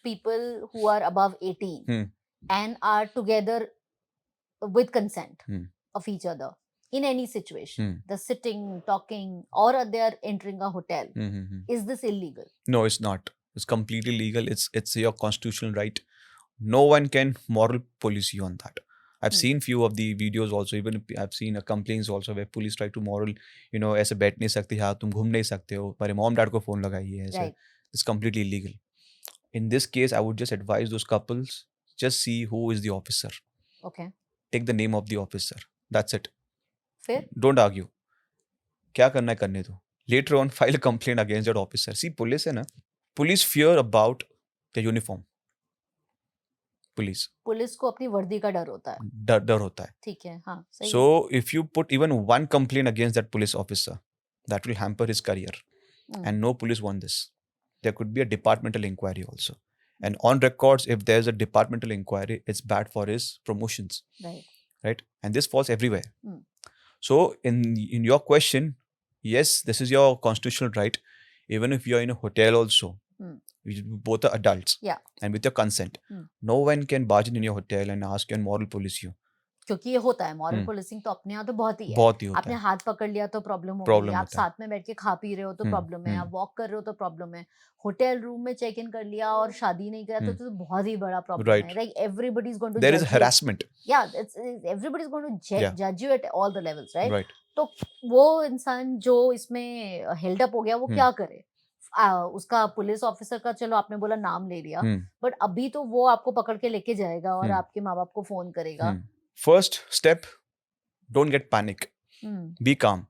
people who are above 18 and are together with consent of each other in any situation, they're sitting, talking, or they're entering a hotel, is this illegal? No, it's not. It's completely legal. It's your constitutional right. No one can moral police you on that. I've seen few of the videos also. Even I've seen complaints also where police try to moral, ऐसे बैठ नहीं सकते, हाँ तुम घूम नहीं सकते हो, पर मॉम डैड को फोन लगाइए ऐसे. Right. It's completely illegal. In this case, I would just advise those couples, just see who is the officer. Okay. Take the name of the officer. That's it. Fair. Don't argue. क्या करना है करने दो. Later on, file a complaint against that officer. See, police है ना, police fear about the uniform. Police को अपनी वर्दी का डर होता है. डर होता है. ठीक है, हाँ सही. So if you put even one complaint against that police officer, that will hamper his career. And no police want this. There could be a departmental inquiry also. And on records, if there's a departmental inquiry, it's bad for his promotions. Right? And this falls everywhere. So in your question, yes, this is your constitutional right. Even if you're in a hotel also, both are adults. Yeah. And with your consent. No one can barge in your hotel and ask you and moral police you. क्योंकि ये होता है moral policing तो अपने यहाँ तो बहुत ही है. आपने हाथ पकड़ लिया तो प्रॉब्लम हो गई, आप साथ में बैठ के खा पी रहे हो तो प्रॉब्लम है, आप वॉक कर रहे हो तो प्रॉब्लम है, होटल रूम में चेक इन कर लिया और शादी नहीं करा तो बहुत ही बड़ा प्रॉब्लम है. Like everybody is going to there is harassment. या it's everybody is going to जज you at all the levels, right? तो वो इंसान जो इसमें हेल्ड अप हो गया वो क्या करे? उसका पुलिस ऑफिसर का चलो आपने बोला नाम ले लिया, बट अभी तो वो आपको पकड़ के लेके जाएगा और आपके माँ बाप को फोन करेगा. First step, don't get panic. Be calm.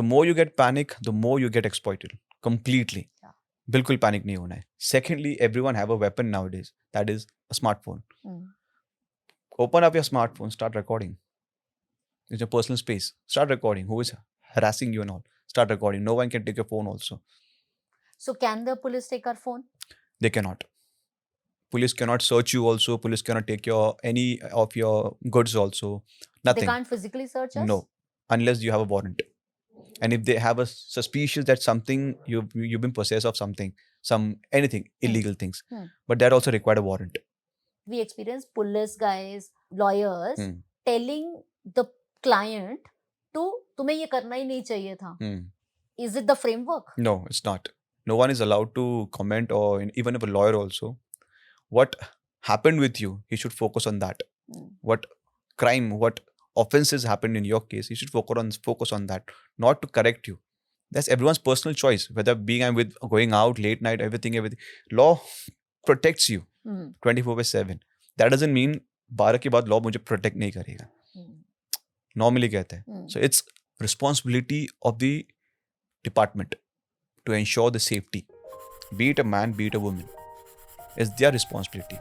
The more you get panic, the more you get exploited. Completely. बिल्कुल panic नहीं होना है. Secondly, everyone have a weapon nowadays. That is a smartphone. Open up your smartphone, start recording. It's your personal space. Start recording. Who is harassing you and all? Start recording. No one can take your phone also. So can the police take our phone? They cannot. Police cannot search you also. Police cannot take any of your goods also. Nothing. They can't physically search us? No, unless you have a warrant. And if they have a suspicion that something you've been possessed of something, anything illegal things, but that also required a warrant. We experience police guys, lawyers telling the client to तुम्हें ये करना ही नहीं चाहिए था. Is it the framework? No, it's not. No one is allowed to comment, or even if a lawyer also. What happened with you, he should focus on that. What crime, what offenses happened in your case, he should focus on that, not to correct you. That's everyone's personal choice, whether going out late night, everything. Law protects you 24/7. That doesn't mean 12 के बाद law मुझे protect नहीं करेगा. Normally कहते हैं. So it's responsibility of the department to ensure the safety. Be it a man, be it a woman. It's their responsibility.